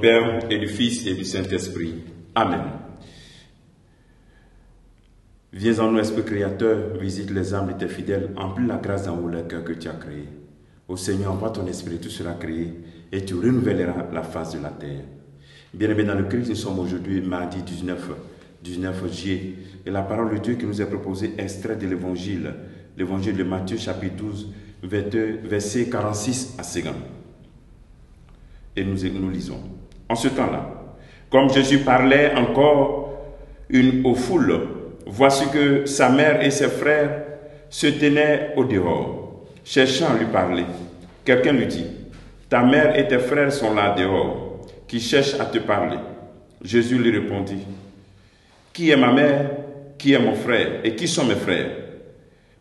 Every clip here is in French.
du Père et du Fils et du Saint-Esprit. Amen. Viens en nous, Esprit Créateur, visite les âmes de tes fidèles, emplis la grâce dans le cœur que tu as créé. Ô Seigneur, envoie ton Esprit, tout sera créé et tu renouvelleras la face de la terre. Bien-aimés dans le Christ, nous sommes aujourd'hui mardi 19 juillet et la parole de Dieu qui nous est proposée est extraite de l'évangile de Matthieu chapitre 12, versets 46 à 50. Et nous lisons. En ce temps-là, comme Jésus parlait encore aux foules, voici que sa mère et ses frères se tenaient au dehors, cherchant à lui parler. Quelqu'un lui dit, ta mère et tes frères sont là dehors, qui cherchent à te parler. Jésus lui répondit, qui est ma mère, qui est mon frère, et qui sont mes frères?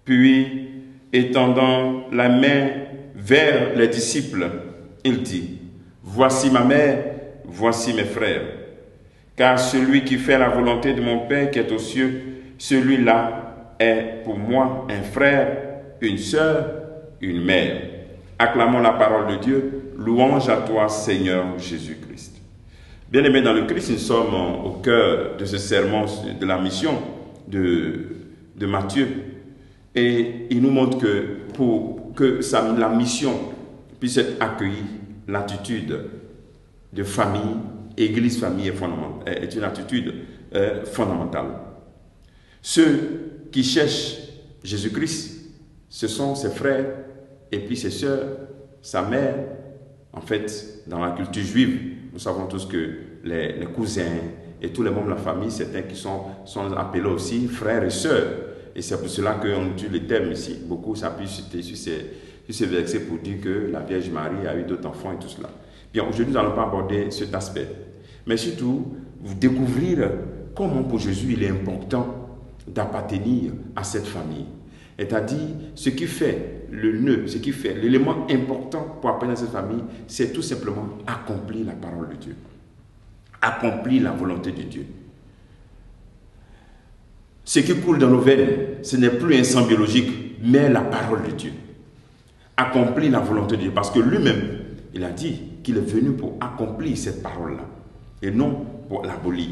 Puis, étendant la main vers les disciples, il dit, voici ma mère, voici mes frères. Car celui qui fait la volonté de mon Père qui est aux cieux, celui-là est pour moi un frère, une sœur, une mère. Acclamons la parole de Dieu. Louange à toi, Seigneur Jésus-Christ. Bien-aimés dans le Christ, nous sommes au cœur de ce sermon de la mission de Matthieu. Et il nous montre que pour que la mission puisse être accueillie, l'attitude de famille, église-famille est une attitude fondamentale. Ceux qui cherchent Jésus-Christ, ce sont ses frères et puis ses sœurs, sa mère. En fait, dans la culture juive, nous savons tous que les cousins et tous les membres de la famille, certains qui sont appelés aussi frères et sœurs. Et c'est pour cela qu'on utilise le terme ici. Beaucoup s'appuient sur ces versets pour dire que la Vierge Marie a eu d'autres enfants et tout cela. Bien, aujourd'hui, nous n'allons pas aborder cet aspect. Mais surtout, vous découvrir comment pour Jésus il est important d'appartenir à cette famille. C'est-à-dire, ce qui fait le nœud, ce qui fait l'élément important pour appartenir à cette famille, c'est tout simplement accomplir la parole de Dieu. Accomplir la volonté de Dieu. Ce qui coule dans nos veines, ce n'est plus un sang biologique, mais la parole de Dieu. Accomplir la volonté de Dieu. Parce que lui-même, il a dit qu'il est venu pour accomplir cette parole-là, et non pour l'abolir.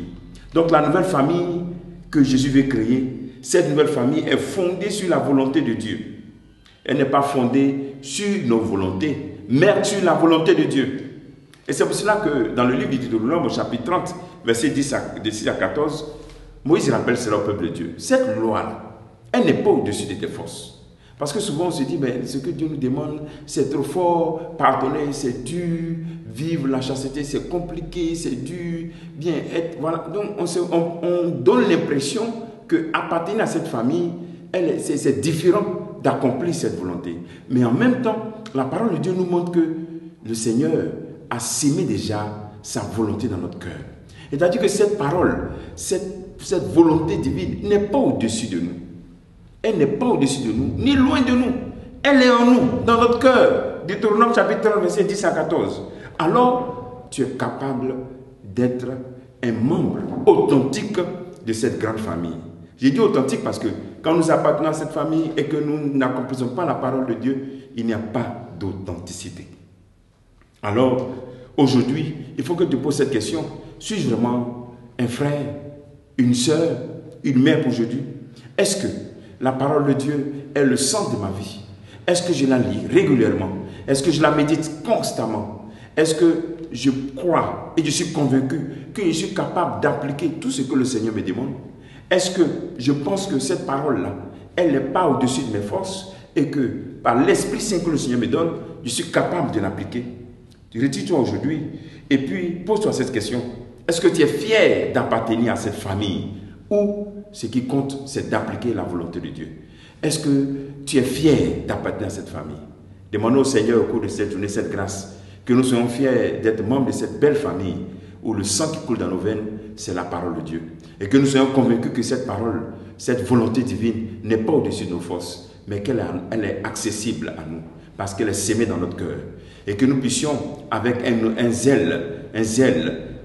Donc la nouvelle famille que Jésus veut créer, cette nouvelle famille est fondée sur la volonté de Dieu. Elle n'est pas fondée sur nos volontés, mais sur la volonté de Dieu. Et c'est pour cela que dans le livre du Deutéronome, au chapitre 30, versets 10 à 14, Moïse rappelle cela au peuple de Dieu. Cette loi-là, elle n'est pas au-dessus de tes forces. Parce que souvent on se dit, mais ce que Dieu nous demande, c'est trop fort, pardonner, c'est dur, vivre la chasteté, c'est compliqué, c'est dur, bien être, voilà. Donc on donne l'impression qu'appartenir à cette famille, c'est différent d'accomplir cette volonté. Mais en même temps, la parole de Dieu nous montre que le Seigneur a sémé déjà sa volonté dans notre cœur. C'est-à-dire que cette parole, cette volonté divine n'est pas au-dessus de nous. Elle n'est pas au-dessus de nous, ni loin de nous. Elle est en nous, dans notre cœur. Deutéronome chapitre 30, verset 10 à 14. Alors, tu es capable d'être un membre authentique de cette grande famille. J'ai dit authentique parce que quand nous appartenons à cette famille et que nous n'accomplissons pas la parole de Dieu, il n'y a pas d'authenticité. Alors, aujourd'hui, il faut que tu poses cette question. Suis-je vraiment un frère, une sœur, une mère pour Jésus? Est-ce que la parole de Dieu est le sens de ma vie? Est-ce que je la lis régulièrement? Est-ce que je la médite constamment? Est-ce que je crois et je suis convaincu que je suis capable d'appliquer tout ce que le Seigneur me demande? Est-ce que je pense que cette parole-là, elle n'est pas au-dessus de mes forces et que par l'Esprit Saint que le Seigneur me donne, je suis capable de l'appliquer? Retire-toi aujourd'hui et puis pose-toi cette question. Est-ce que tu es fier d'appartenir à cette famille ou ce qui compte, c'est d'appliquer la volonté de Dieu? Est-ce que tu es fier d'appartenir à cette famille? Demandons au Seigneur au cours de cette journée, cette grâce, que nous soyons fiers d'être membres de cette belle famille où le sang qui coule dans nos veines, c'est la parole de Dieu. Et que nous soyons convaincus que cette parole, cette volonté divine n'est pas au-dessus de nos forces, mais qu'elle est accessible à nous, parce qu'elle est sémée dans notre cœur. Et que nous puissions, avec un zèle,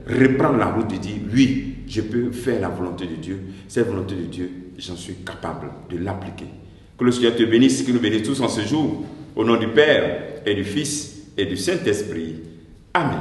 reprendre la route et dire, oui, je peux faire la volonté de Dieu. Cette volonté de Dieu, j'en suis capable de l'appliquer. Que le Seigneur te bénisse, que nous bénisse tous en ce jour, au nom du Père et du Fils et du Saint-Esprit. Amen.